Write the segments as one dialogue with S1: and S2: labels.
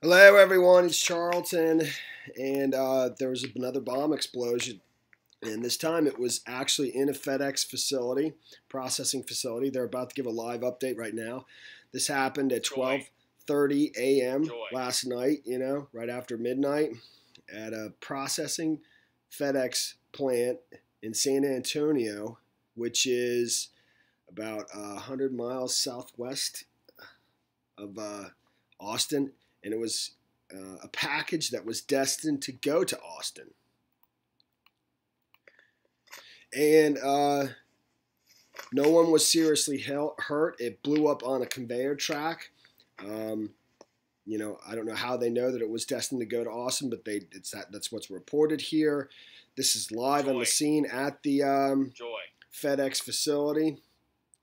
S1: Hello, everyone. It's Charlton, and there was another bomb explosion, and this time it was actually in a FedEx facility, processing facility. They're about to give a live update right now. This happened at 12:30 a.m. last night. Right after midnight, at a processing FedEx plant in San Antonio, which is about 100 miles southwest of Austin, and it was a package that was destined to go to Austin. And no one was seriously hurt. It blew up on a conveyor track. I don't know how they know that it was destined to go to Austin, but that's what's reported here. This is live on the scene at the FedEx facility.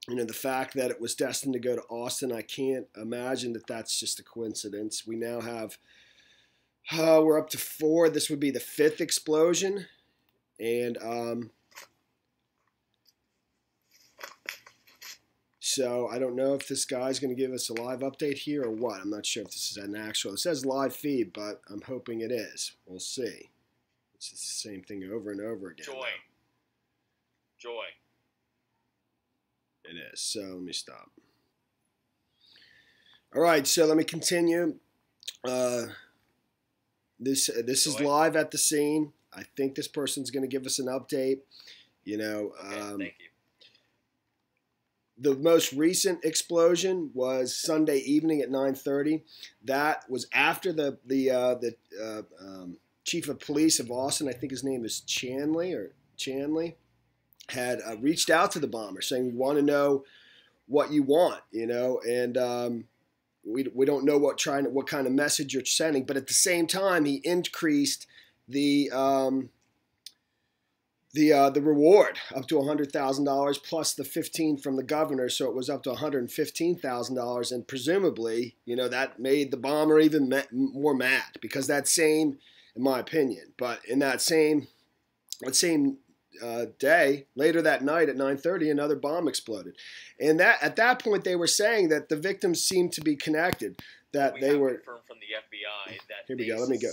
S1: The fact that it was destined to go to Austin, I can't imagine that that's just a coincidence. We now have, we're up to 4. This would be the 5th explosion. And so I don't know if this guy's going to give us a live update here or what. I'm not sure if this is an actual, it says live feed, but I'm hoping it is. We'll see. It's the same thing over and over again.
S2: Joy.
S1: It is. So let me stop. All right, so let me continue. This is live at the scene. I think this person's going to give us an update.
S2: Thank you.
S1: The most recent explosion was Sunday evening at 9:30. That was after the chief of police of Austin, I think his name is Chanley, had reached out to the bomber saying, we want to know what you want, and we don't know what kind of message you're sending. But at the same time, he increased the reward up to $100,000 plus the 15 from the governor, so it was up to $115,000, and presumably, that made the bomber even more mad, because that same, in my opinion, but in that same day, later that night at 9:30, another bomb exploded, and that at that point they were saying that the victims seemed to be connected. That they were
S2: confirmed from the FBI that
S1: here we go. Let me go.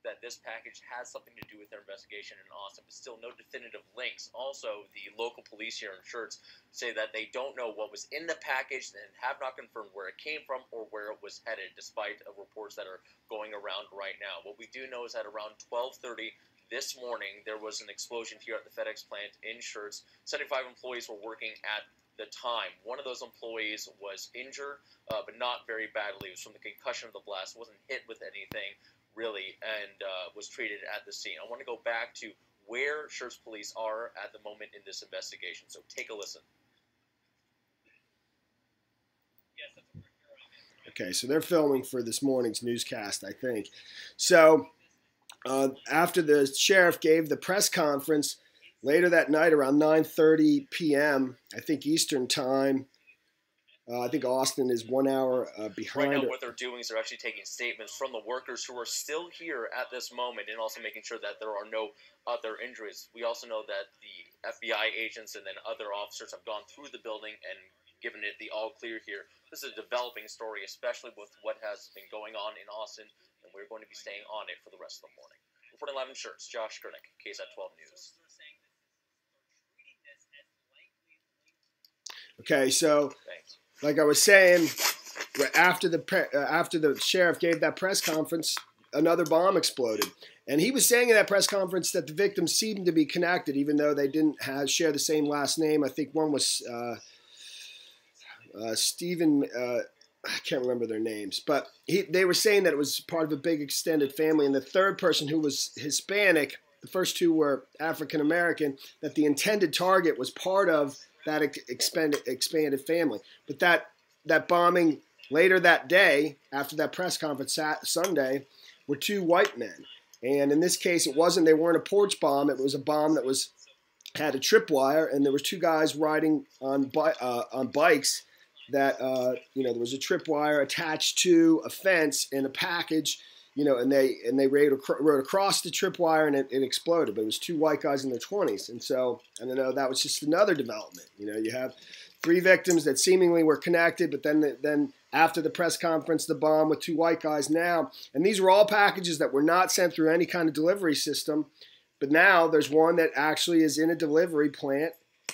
S2: That this package has something to do with their investigation in Austin, but still no definitive links. Also, the local police here in Schertz say that they don't know what was in the package and have not confirmed where it came from or where it was headed, despite reports that are going around right now. What we do know is that around 12:30 this morning, there was an explosion here at the FedEx plant in Schertz. 75 employees were working at the time. One of those employees was injured, but not very badly. It was from the concussion of the blast. It wasn't hit with anything, really, and was treated at the scene. I want to go back to where Schertz police are at the moment in this investigation, so take a listen.
S1: Okay, so they're filming for this morning's newscast, I think. So after the sheriff gave the press conference later that night around 9:30 p.m., I think Eastern time, I think Austin is 1 hour behind.
S2: Right now, what they're doing is they're actually taking statements from the workers who are still here at this moment, and also making sure that there are no other injuries. We also know that the FBI agents and then other officers have gone through the building and given it the all clear here. This is a developing story, especially with what has been going on in Austin, and we're going to be staying on it for the rest of the morning. Reporting live in Schertz, Josh Schertz, KSAT 12 News.
S1: Okay, so
S2: Thanks.
S1: Like I was saying, after the sheriff gave that press conference, another bomb exploded. And he was saying in that press conference that the victims seemed to be connected, even though they didn't share the same last name. I think one was Stephen. I can't remember their names, but they were saying that it was part of a big extended family. And the third person, who was Hispanic, the first two were African American, that the intended target was part of that expanded family. But that bombing later that day, after that press conference Sunday, were 2 white men. And in this case, they weren't a porch bomb. It was a bomb that had a tripwire, and there was 2 guys riding on bikes that, there was a tripwire attached to a fence and a package, and they rode across the tripwire, and it exploded. But it was 2 white guys in their 20s. And so, I don't know, that was just another development. You have 3 victims that seemingly were connected, but then after the press conference, the bomb with 2 white guys now. And these were all packages that were not sent through any kind of delivery system. But now there's one that actually is in a delivery plant.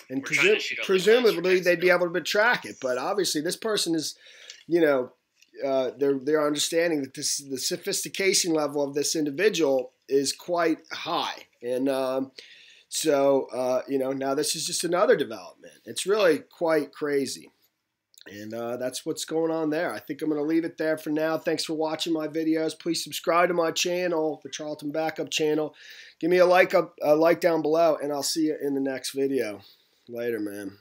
S1: And presumably they'd be able to track it. But obviously this person is, you know, they're understanding that the sophistication level of this individual is quite high. And you know, now this is just another development. It's really quite crazy. And that's what's going on there. I think I'm going to leave it there for now. Thanks for watching my videos. Please subscribe to my channel, the Charlton Backup channel. Give me a like down below, and I'll see you in the next video. Later, man.